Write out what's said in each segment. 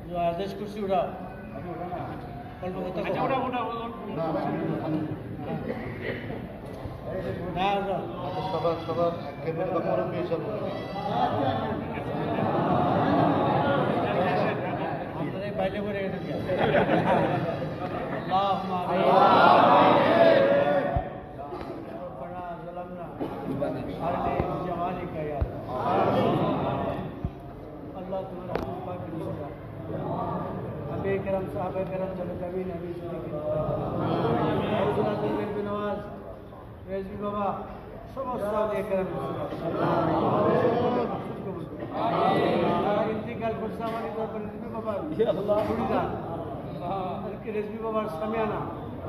जो आदेश कुर्सी उड़ा करम साहब करम चलो कभी नबी नवाज रेजवी बाबा समस्त करम इंतकाल खुशामानी तौर पर रेजवी बाबा छुड़ीदार रेजवी बाबा सामियाना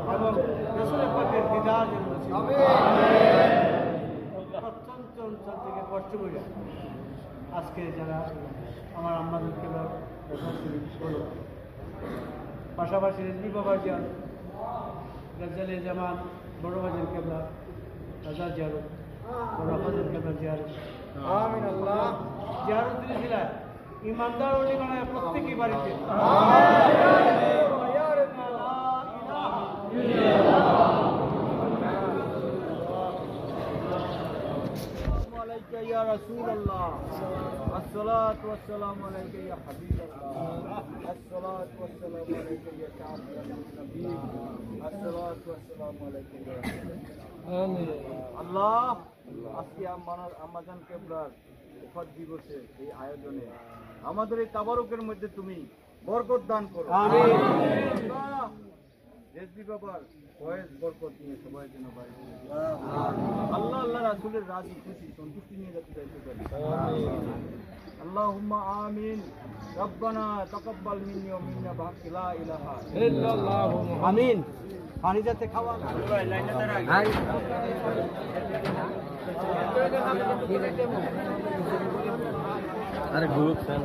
এবং রাসূলের পাকের দিদার যেন প্রত্যন্ত অঞ্চল থেকে কষ্ট করে আজকে যারা আমার আম্মাদেরকে বলো পাশাপাশি রেজবি বাবা জিয়ার গজ্জালে জামান বড় বাজার কেবলা রাজা জিয়ারত বড় বাজার কেবলা জিয়ারত আমিন আল্লাহ জিয়ারত দিয়েছিলেন ইমানদার ওলিমানের প্রত্যেকই বাড়িতে या रसूल अल्लाह अस्सलात वस्सलाम अलैका या हबीब अल्लाह अस्सलात वस्सलाम अलैका या शाफी नबी अस्सलात वस्सलाम अलैका या आमीन আল্লাহ আজকে আমাজান কেবলার ওফাত দিবসে এই আয়োজনে আমাদের এই তাবারুকের মধ্যে তুমি বরকত দান করো আমিন আল্লাহ রেজবি বাবার ফয়েজ বরকত নিয়ে সবাই যেন বাড়ি আল্লাহ আল্লাহ রাসূলের রাজি খুশি সন্তুষ্টি নিয়ে যাতে চাইতে পারি আল্লাহুম্মা আমিন রব্বানা তাকাব্বাল মিন্নি ওয়া মিন্না বাকি লা ইলাহা ইল্লাল্লাহ আমিন পানি যাতে খাওয়া আরে গ্রুপ স্যার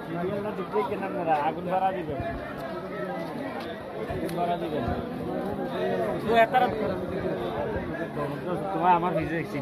সিরিয়ালটা দেখতে কেন না আগুন ধরা দিবেন তো এত তোমার আমার ভিজে দেখছি